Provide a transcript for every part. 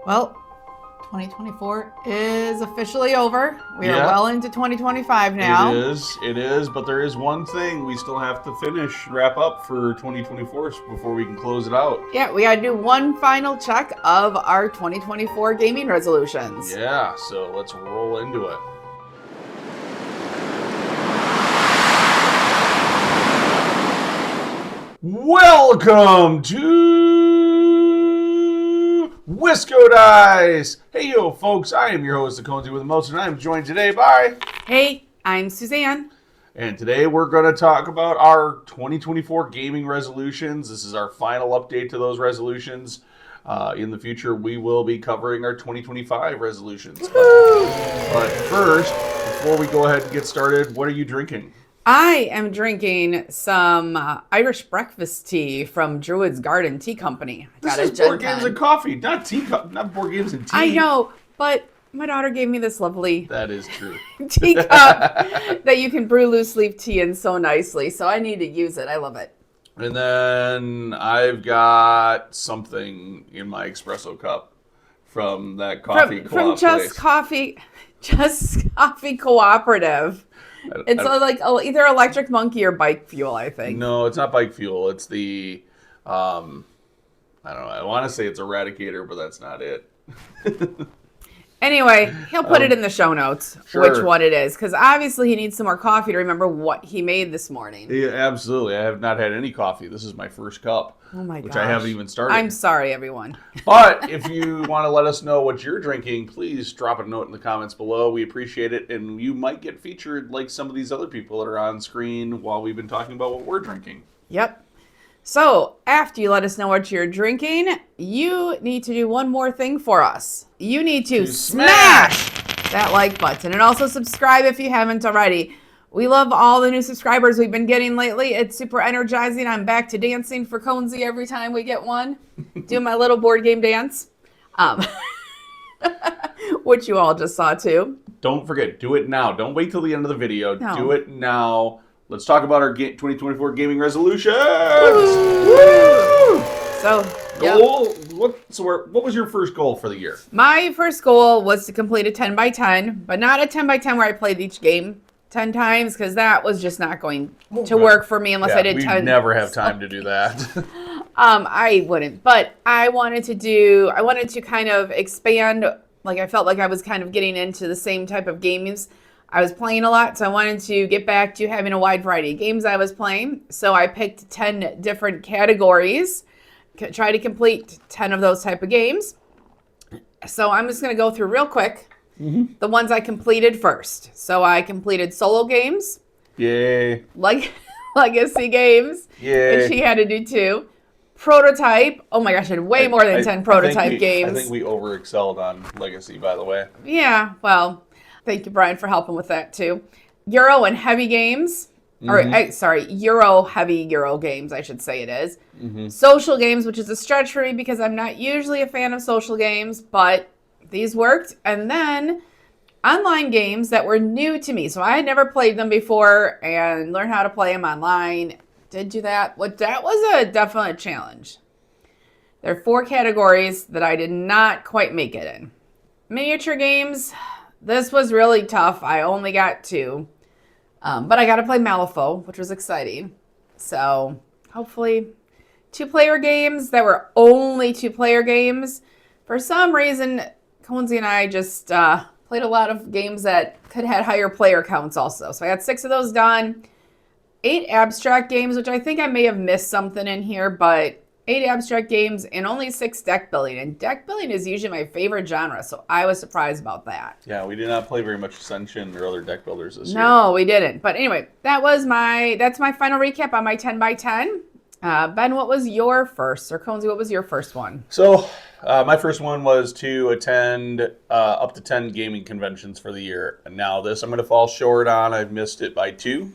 Well, 2024 is officially over. We are well into 2025 now. It is, but there is one thing we still have to wrap up for 2024 before we can close it out. Yeah, we gotta do one final check of our 2024 gaming resolutions. Yeah, so let's roll into it. Welcome to WiscoDice! Hey yo folks, I am your host, Conesy with the most, and I am joined today by... Hey, I'm Suzanne. And today we're going to talk about our 2024 gaming resolutions. This is our final update to those resolutions. In the future, we will be covering our 2025 resolutions. But first, before we go ahead and get started, what are you drinking? I am drinking some Irish breakfast tea from Druid's Garden Tea Company. This is board games and coffee, not board games and tea. I know, but my daughter gave me this lovely that is true teacup that you can brew loose leaf tea in so nicely. So I need to use it. I love it. And then I've got something in my espresso cup from that coffee from Just Coffee Cooperative. It's like either Electric Monkey or Bike Fuel, I think. No, it's not Bike Fuel. It's the, I don't know. I want to say it's Eradicator, but that's not it. Anyway, he'll put it in the show notes, which one it is, because obviously he needs some more coffee to remember what he made this morning. Yeah, absolutely. I have not had any coffee. This is my first cup, which I haven't even started. I'm sorry, everyone. But if you want to let us know what you're drinking, please drop a note in the comments below. We appreciate it, and you might get featured like some of these other people that are on screen while we've been talking about what we're drinking. Yep. So, after you let us know what you're drinking, you need to do one more thing for us. You need to smash that like button and also subscribe if you haven't already. We love all the new subscribers we've been getting lately. It's super energizing. I'm back to dancing for Conesy every time we get one. Doing my little board game dance, which you all just saw too. Don't forget, do it now. Don't wait till the end of the video. No. Do it now. Let's talk about our 2024 gaming resolutions. Woo! So, what was your first goal for the year? My first goal was to complete a 10 by 10, but not a 10 by 10 where I played each game 10 times, because that was just not going to work for me unless I did 10. We never have time to do that. I wouldn't, but I wanted to kind of expand. Like, I felt like I was kind of getting into the same type of games I was playing a lot, so I wanted to get back to having a wide variety of games I was playing. So I picked 10 different categories, try to complete 10 of those type of games. So I'm just going to go through real quick the ones I completed first. So I completed solo games. Yay. Legacy games. Yay. And she had to do 2. Prototype. Oh my gosh, I had way more than 10 prototype games. I think we over-excelled on Legacy, by the way. Yeah, well... Thank you, Brian, for helping with that, too. Euro and heavy games. Euro games, I should say it is. Social games, which is a stretch for me because I'm not usually a fan of social games, but these worked. And then online games that were new to me. So I had never played them before and learned how to play them online. Did do that. That was a definite challenge. There are 4 categories that I did not quite make it in. Miniature games... This was really tough. I only got 2. But I got to play Malifaux, which was exciting. So, hopefully, 2-player games that were only 2-player games. For some reason, Conesy and I just played a lot of games that could have had higher player counts also. So, I got 6 of those done. 8 abstract games, which I think I may have missed something in here, but... 8 abstract games and only 6 deck building. And deck building is usually my favorite genre, so I was surprised about that. Yeah, we did not play very much Ascension or other deck builders this year. No, we didn't. But anyway, that's my final recap on my 10 by 10. Ben, what was your first? Or Conesy, what was your first one? So, my first one was to attend up to 10 gaming conventions for the year. And now this I'm going to fall short on. I've missed it by 2.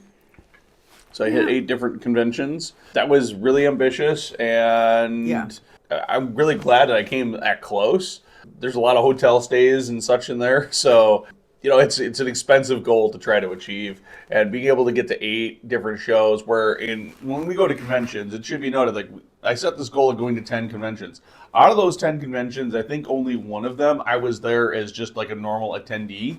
So I hit 8 different conventions. That was really ambitious, and I'm really glad that I came that close. There's a lot of hotel stays and such in there, so it's an expensive goal to try to achieve, and being able to get to 8 different shows. When we go to conventions, it should be noted, like, I set this goal of going to 10 conventions. Out of those 10 conventions, I think only one of them I was there as just like a normal attendee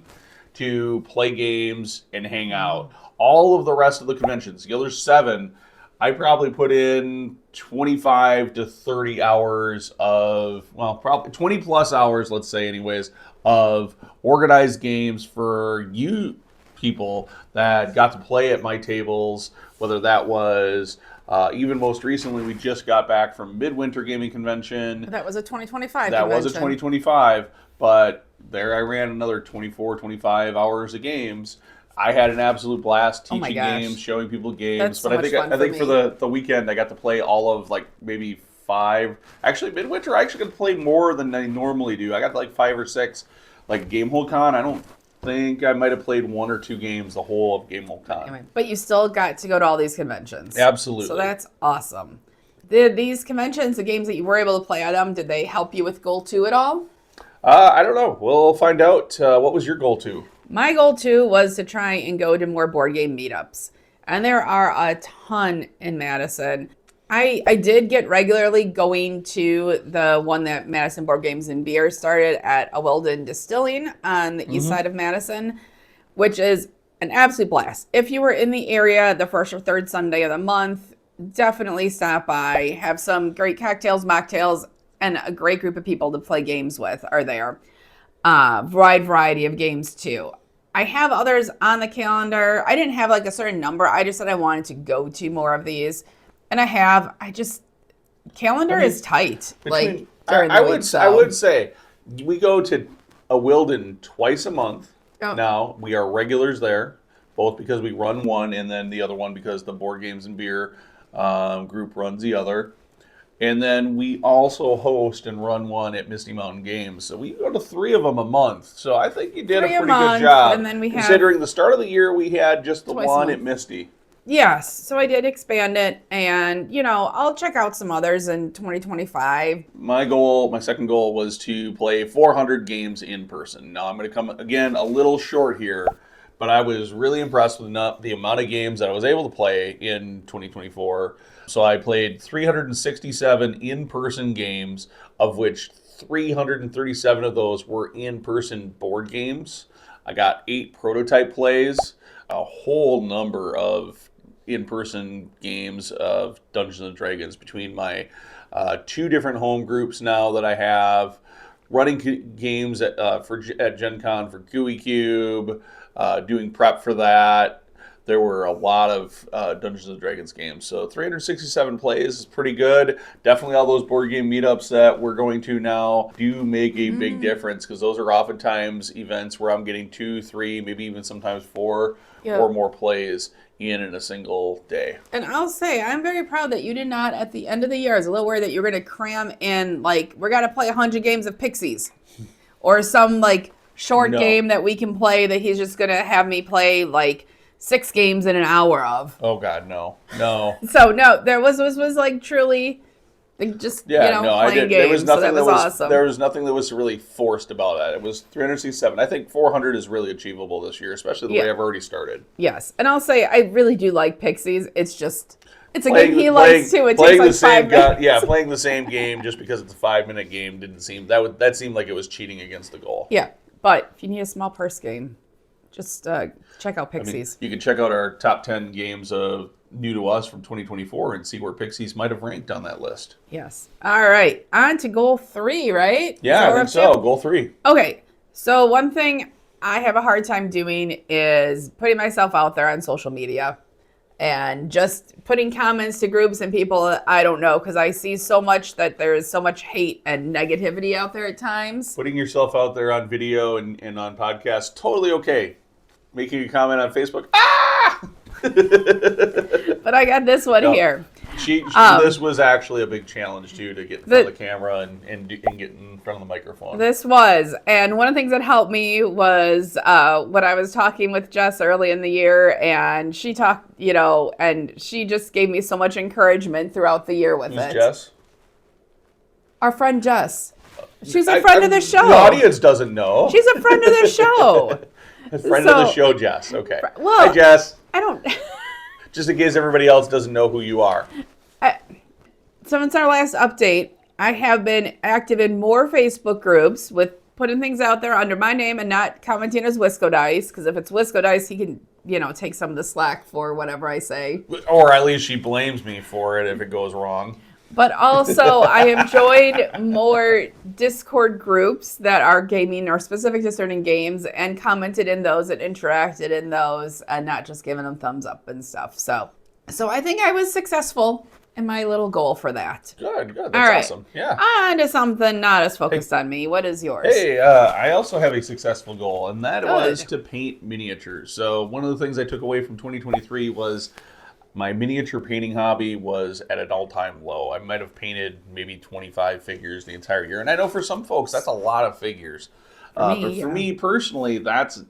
to play games and hang out. All of the rest of the conventions, the other 7, I probably put in 25 to 30 hours of, well, probably 20 plus hours, let's say anyways, of organized games for you people that got to play at my tables, whether that was, even most recently, we just got back from Midwinter Gaming Convention. That was a 2025 That convention. was a 2025, but there I ran another 24, 25 hours of games. I had an absolute blast teaching games, showing people games. That's so but much fun I think for for the weekend, I got to play all of like maybe 5. Actually, Midwinter, I actually got to play more than I normally do. I got like 5 or 6. Like Gamehole Con, I don't think I might have played 1 or 2 games the whole of Gamehole Con. Anyway, but you still got to go to all these conventions. Absolutely. So that's awesome. Did these conventions, the games that you were able to play at them, did they help you with Goal 2 at all? I don't know. We'll find out. What was your Goal 2? My Goal 2 was to try and go to more board game meetups. And there are a ton in Madison. I did get regularly going to the one that Madison Board Games and Beer started at a Weldon Distilling on the east side of Madison, which is an absolute blast. If you were in the area the first or third Sunday of the month, definitely stop by. Have some great cocktails, mocktails, and a great group of people to play games with are there. Wide variety of games too. I have others on the calendar. I didn't have like a certain number. I just said I wanted to go to more of these. And calendar is tight. Like during the week, I would say we go to a Wilden twice a month. Oh. Now we are regulars there, both because we run one and then the other one because the Board Games and Beer group runs the other. And then we also host and run one at Misty Mountain Games. So we go to 3 of them a month. So I think you did a pretty good job. And then considering the start of the year, we had just the one at Misty. Yes, so I did expand it, and, I'll check out some others in 2025. My second goal was to play 400 games in person. Now, I'm going to come, again, a little short here, but I was really impressed with the amount of games that I was able to play in 2024. So I played 367 in-person games, of which 337 of those were in-person board games. I got 8 prototype plays, a whole number of in-person games of Dungeons & Dragons between my 2 different home groups now that I have, running games at Gen Con for GUI Cube, doing prep for that. There were a lot of Dungeons & Dragons games. So 367 plays is pretty good. Definitely all those board game meetups that we're going to now do make a big difference, because those are oftentimes events where I'm getting 2, 3, maybe even sometimes 4 or more plays in a single day. And I'll say, I'm very proud that you did not, at the end of the year, I was a little worried that you were going to cram in, like, we're going to play 100 games of Pixies. Or some, like, short game that we can play that he's just going to have me play, like, 6 games in an hour of. Oh, God, no. So, no, there was like, truly... just, playing games, so that was awesome. There was nothing that was really forced about that. It was 367. I think 400 is really achievable this year, especially the way I've already started. Yes, and I'll say I really do like Pixies. It's a game he likes too. It takes like 5 minutes. Playing the same game just because it's a 5-minute game didn't seem, that seemed like it was cheating against the goal. Yeah, but if you need a small purse game, just check out Pixies. You can check out our top 10 games of new to us from 2024 and see where Pixies might have ranked on that list. Yes. All right. On to goal 3, right? Yeah, I think so. Goal 3. Okay. So one thing I have a hard time doing is putting myself out there on social media and just putting comments to groups and people I don't know, because I see so much that there is so much hate and negativity out there at times. Putting yourself out there on video and on podcasts, totally okay. Making a comment on Facebook, But I got this one here. This was actually a big challenge too, to get in front of the camera and get in front of the microphone. This was, and one of the things that helped me was when I was talking with Jess early in the year, and she talked, and she just gave me so much encouragement throughout the year with it. Who's Jess? Our friend Jess. She's a friend of the show. The audience doesn't know. She's a friend of the show. Friend of the show, Jess. Okay. Well, hi, Jess. I don't... Just in case everybody else doesn't know who you are. Since our last update, I have been active in more Facebook groups with putting things out there under my name and not commenting as WiscoDice, because if it's WiscoDice, he can, take some of the slack for whatever I say. Or at least she blames me for it if it goes wrong. But also, I have joined more Discord groups that are gaming or specific to certain games and commented in those and interacted in those and not just giving them thumbs up and stuff. So I think I was successful in my little goal for that. Good. That's all right. Awesome. Yeah. On to something not as focused on me. What is yours? Hey, I also have a successful goal, and that was to paint miniatures. So one of the things I took away from 2023 was my miniature painting hobby was at an all-time low. I might have painted maybe 25 figures the entire year. And I know for some folks, that's a lot of figures. But for me personally, that's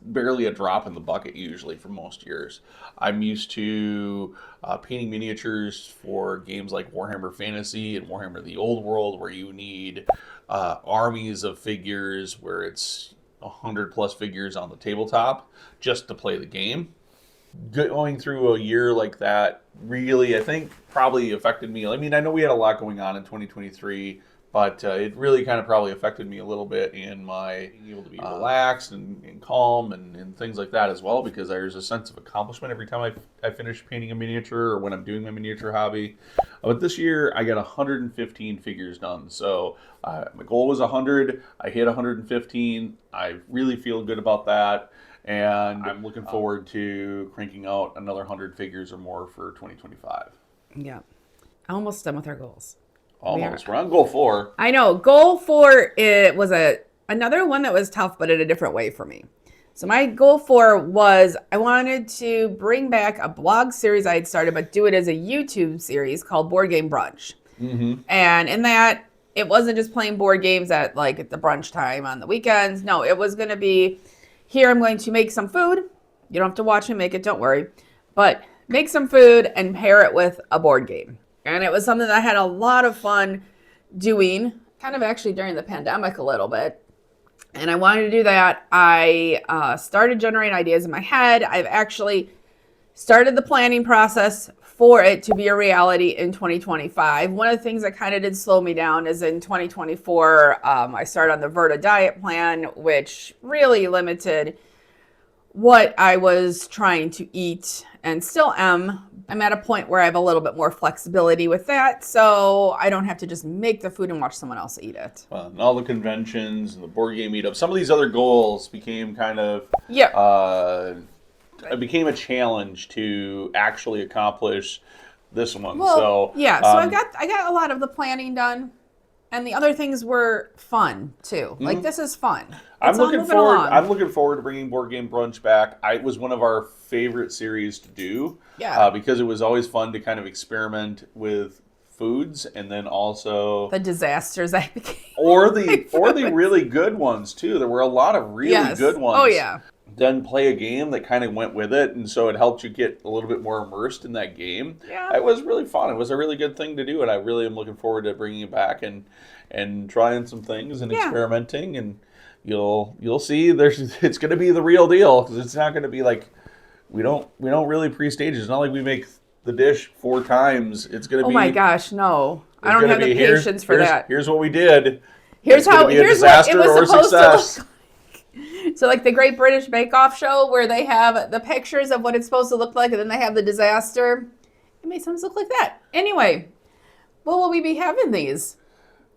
barely a drop in the bucket usually for most years. I'm used to painting miniatures for games like Warhammer Fantasy and Warhammer the Old World, where you need armies of figures, where it's 100 plus figures on the tabletop just to play the game. Going through a year like that really, I think, probably affected me. I mean, I know we had a lot going on in 2023, but it really kind of probably affected me a little bit in my being able to be relaxed and calm and things like that as well, because there's a sense of accomplishment every time I finish painting a miniature or when I'm doing my miniature hobby. But this year, I got 115 figures done. So my goal was 100. I hit 115. I really feel good about that. And I'm looking forward to cranking out another 100 figures or more for 2025. Yeah. Almost done with our goals. Almost. We're on goal 4. I know. Goal 4 it was another one that was tough, but in a different way for me. So my goal 4 was I wanted to bring back a blog series I had started, but do it as a YouTube series called Board Game Brunch. Mm-hmm. And in that, it wasn't just playing board games at the brunch time on the weekends. No, it was going to be... Here I'm going to make some food. You don't have to watch me make it, don't worry. But make some food and pair it with a board game. And it was something that I had a lot of fun doing, kind of actually during the pandemic a little bit. And I wanted to do that. I started generating ideas in my head. I've actually started the planning process for it to be a reality in 2025. One of the things that kind of did slow me down is in 2024, I started on the Verta diet plan, which really limited what I was trying to eat and still am. I'm at a point where I have a little bit more flexibility with that, so I don't have to just make the food and watch someone else eat it. Well, and all the conventions and the board game meetups, some of these other goals became kind of... it became a challenge to actually accomplish this one. So I got a lot of the planning done, and the other things were fun too. Mm-hmm. Like, this is fun. I'm looking forward to bringing Board Game Brunch back. It was one of our favorite series to do. Yeah. Because it was always fun to kind of experiment with foods, and then also the disasters I became. or the really good ones too. There were a lot of really good ones. Oh yeah. Then play a game that kind of went with it, and so it helped you get a little bit more immersed in that game. Yeah. It was really fun. It was a really good thing to do, and I really am looking forward to bringing it back and trying some things and experimenting, and you'll see it's going to be the real deal, because it's not going to be like we don't really pre-stage it. It's not like we make the dish 4 times. It's going to be... Oh my gosh, no. I don't have the patience for that. Here's what we did. Here's what it was supposed to look like. So like the Great British Bake Off show, where they have the pictures of what it's supposed to look like, and then they have the disaster. It made something look like that. Anyway, when will we be having these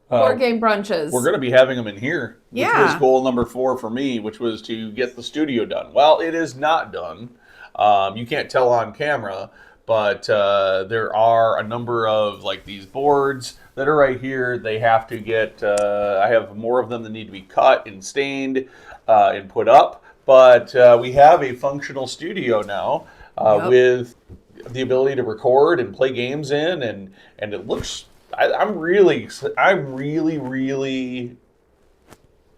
board game brunches? We're going to be having them in here. Which was goal number 4 for me, which was to get the studio done. Well, it is not done. You can't tell on camera, but there are a number of these boards that are right here. They have to get, I have more of them that need to be cut and stained and put up. But we have a functional studio now with the ability to record and play games in, and it looks, I'm really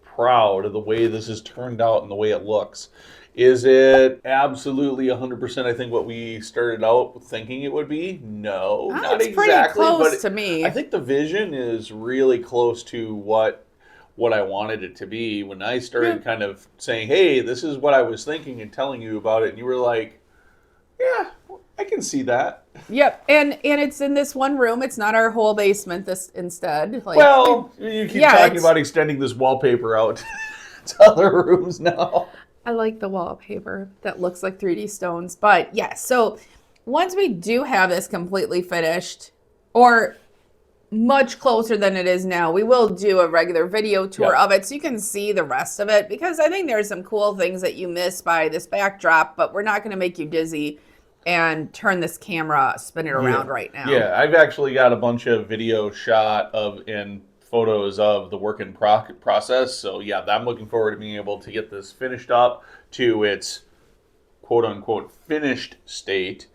proud of the way this has turned out and the way it looks. Is it absolutely 100%, I think, what we started out thinking it would be? No, not exactly. Pretty close to me. I think the vision is really close to what what I wanted it to be. When I started kind of saying, hey, this is what I was thinking and telling you about it, and you were like, yeah, I can see that. Yep, and it's in this one room. It's not our whole basement. This instead. Like, well, you keep talking about extending this wallpaper out to other rooms now. I like the wallpaper that looks like 3D stones. But yeah, so once we do have this completely finished, or much closer than it is now, we will do a regular video tour of it so you can see the rest of it, because I think there's some cool things that you miss by this backdrop, but we're not going to make you dizzy and turn this camera, spin it around right now. Yeah, I've actually got a bunch of video shot of and photos of the work in process. So yeah, I'm looking forward to being able to get this finished up to its quote unquote finished state,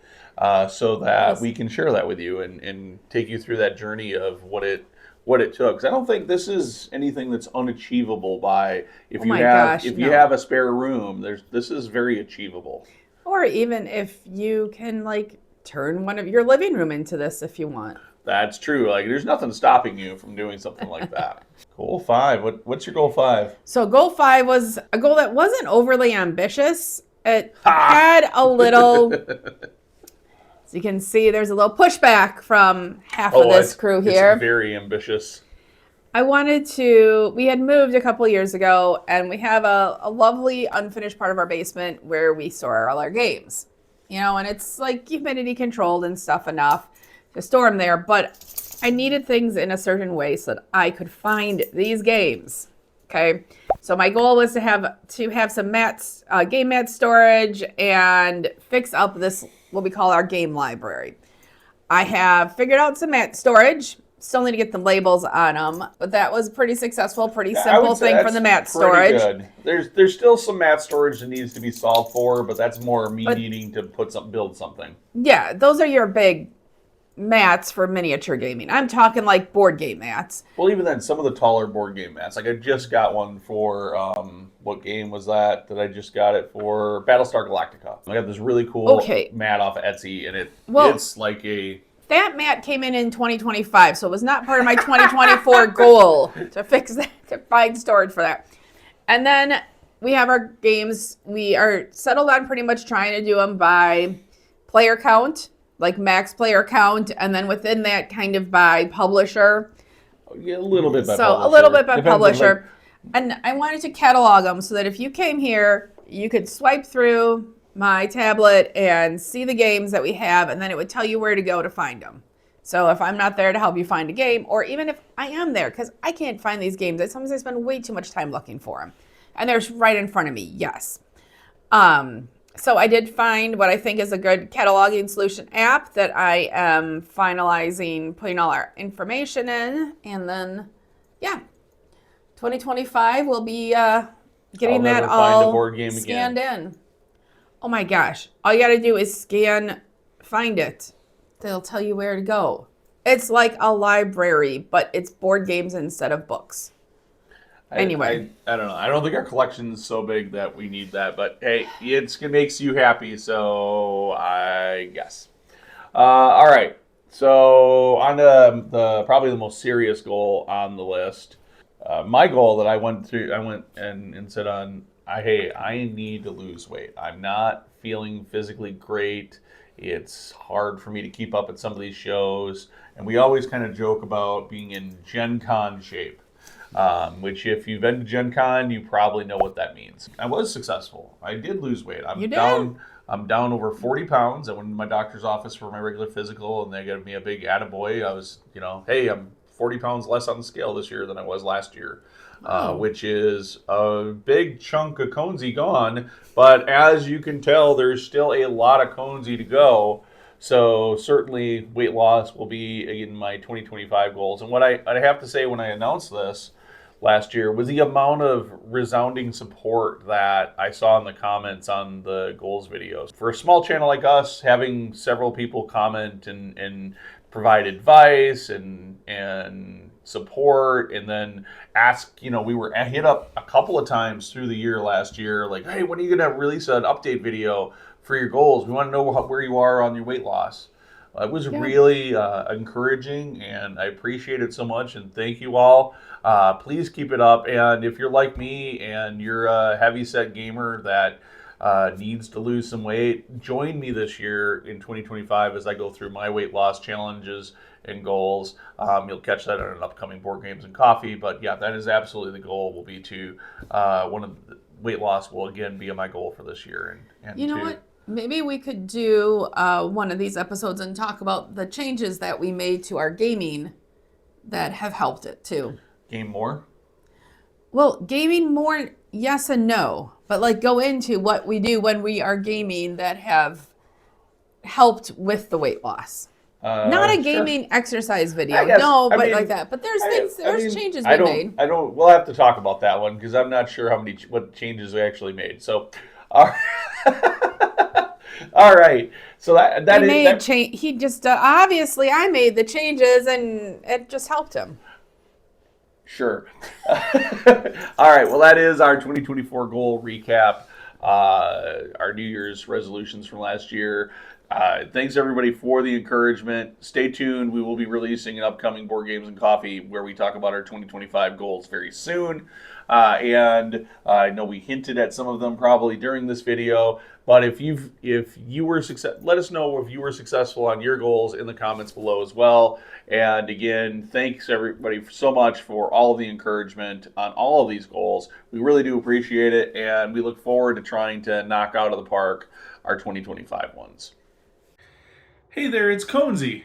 so that we can share that with you and take you through that journey of what it took. 'Cause I don't think this is anything that's unachievable by if you have a spare room. This is very achievable. Or even if you can like turn one of your living room into this if you want. That's true. Like, there's nothing stopping you from doing something like that. Goal 5. What's your goal 5? So goal 5 was a goal that wasn't overly ambitious. It had a little, as you can see, there's a little pushback from half of this crew here. It's very ambitious. We had moved a couple years ago, and we have a lovely unfinished part of our basement where we store all our games. And it's like humidity controlled and stuff enough to store them there, but I needed things in a certain way so that I could find these games. Okay, so my goal was to have some mats, game mat storage, and fix up this what we call our game library. I have figured out some mat storage. Still need to get the labels on them, but that was pretty successful, pretty simple thing for the mat storage. Good. There's still some mat storage that needs to be solved for, but that's more me needing to build something. Yeah, those are your big mats for miniature gaming. I'm talking like board game mats. Well, even then, some of the taller board game mats. Like I just got one for what game was that I just got it for? Battlestar Galactica. I got this really cool mat off of Etsy, and it's like a. That mat came in 2025, so it was not part of my 2024 goal to fix that, to find storage for that. And then we have our games. We are settled on pretty much trying to do them by player count, like max player count, and then within that kind of by publisher. Yeah, a little bit by publisher. So a little bit by publisher. And I wanted to catalog them so that if you came here, you could swipe through my tablet and see the games that we have, and then it would tell you where to go to find them. So if I'm not there to help you find a game, or even if I am there, because I can't find these games, sometimes I spend way too much time looking for them. And they're right in front of me, yes. So I did find what I think is a good cataloging solution app that I am finalizing, putting all our information in, and then, 2025 we'll be getting that all scanned in. Oh my gosh. All you got to do is find it. They'll tell you where to go. It's like a library, but it's board games instead of books. Anyway. I don't know. I don't think our collection is so big that we need that, but hey, it makes you happy, so I guess. All right. So on the probably the most serious goal on the list, my goal that I went and said on, I need to lose weight. I'm not feeling physically great. It's hard for me to keep up at some of these shows. And we always kind of joke about being in Gen Con shape, which if you've been to Gen Con, you probably know what that means. I was successful. I did lose weight. I'm down over 40 pounds. I went to my doctor's office for my regular physical, and they gave me a big attaboy. I was, hey, I'm 40 pounds less on the scale this year than I was last year. Which is a big chunk of Conesy gone. But as you can tell, there's still a lot of Conesy to go. So certainly weight loss will be in my 2025 goals. And what I have to say when I announced this last year was the amount of resounding support that I saw in the comments on the goals videos. For a small channel like us, having several people comment and provide advice and support, and then ask, we were hit up a couple of times through the year last year, like, hey, when are you going to release an update video for your goals? We want to know where you are on your weight loss. It was Yeah. really encouraging, and I appreciate it so much. And thank you all. Please keep it up. And if you're like me and you're a heavy-set gamer that needs to lose some weight, join me this year in 2025 as I go through my weight loss challenges and goals. You'll catch that on an upcoming Board Games and Coffee. But yeah, that is absolutely the goal. Will be to one of the weight loss will again be my goal for this year. And You know what? Maybe we could do one of these episodes and talk about the changes that we made to our gaming that have helped it too. Game more? Well, gaming more, yes and no. But like go into what we do when we are gaming that have helped with the weight loss. Not a gaming exercise video. I guess, But I mean, like that. But there's changes I we don't, made. I don't. We'll have to talk about that one because I'm not sure what changes we actually made. So, all right. So He just obviously I made the changes and it just helped him. Sure. All right. Well, that is our 2024 goal recap. Our New Year's resolutions from last year. Thanks everybody for the encouragement. Stay tuned. We will be releasing an upcoming Board Games and Coffee where we talk about our 2025 goals very soon. And I know we hinted at some of them probably during this video. But if you were let us know if you were successful on your goals in the comments below as well. And again, thanks everybody so much for all of the encouragement on all of these goals. We really do appreciate it, and we look forward to trying to knock out of the park our 2025 ones. Hey there, it's Conesy.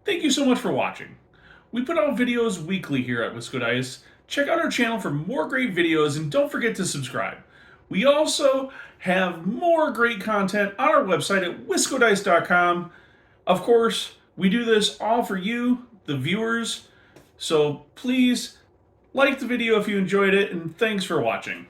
Thank you so much for watching. We put out videos weekly here at WiscoDice. Check out our channel for more great videos and don't forget to subscribe. We also have more great content on our website at WiscoDice.com. Of course, we do this all for you, the viewers. So please like the video if you enjoyed it, and thanks for watching.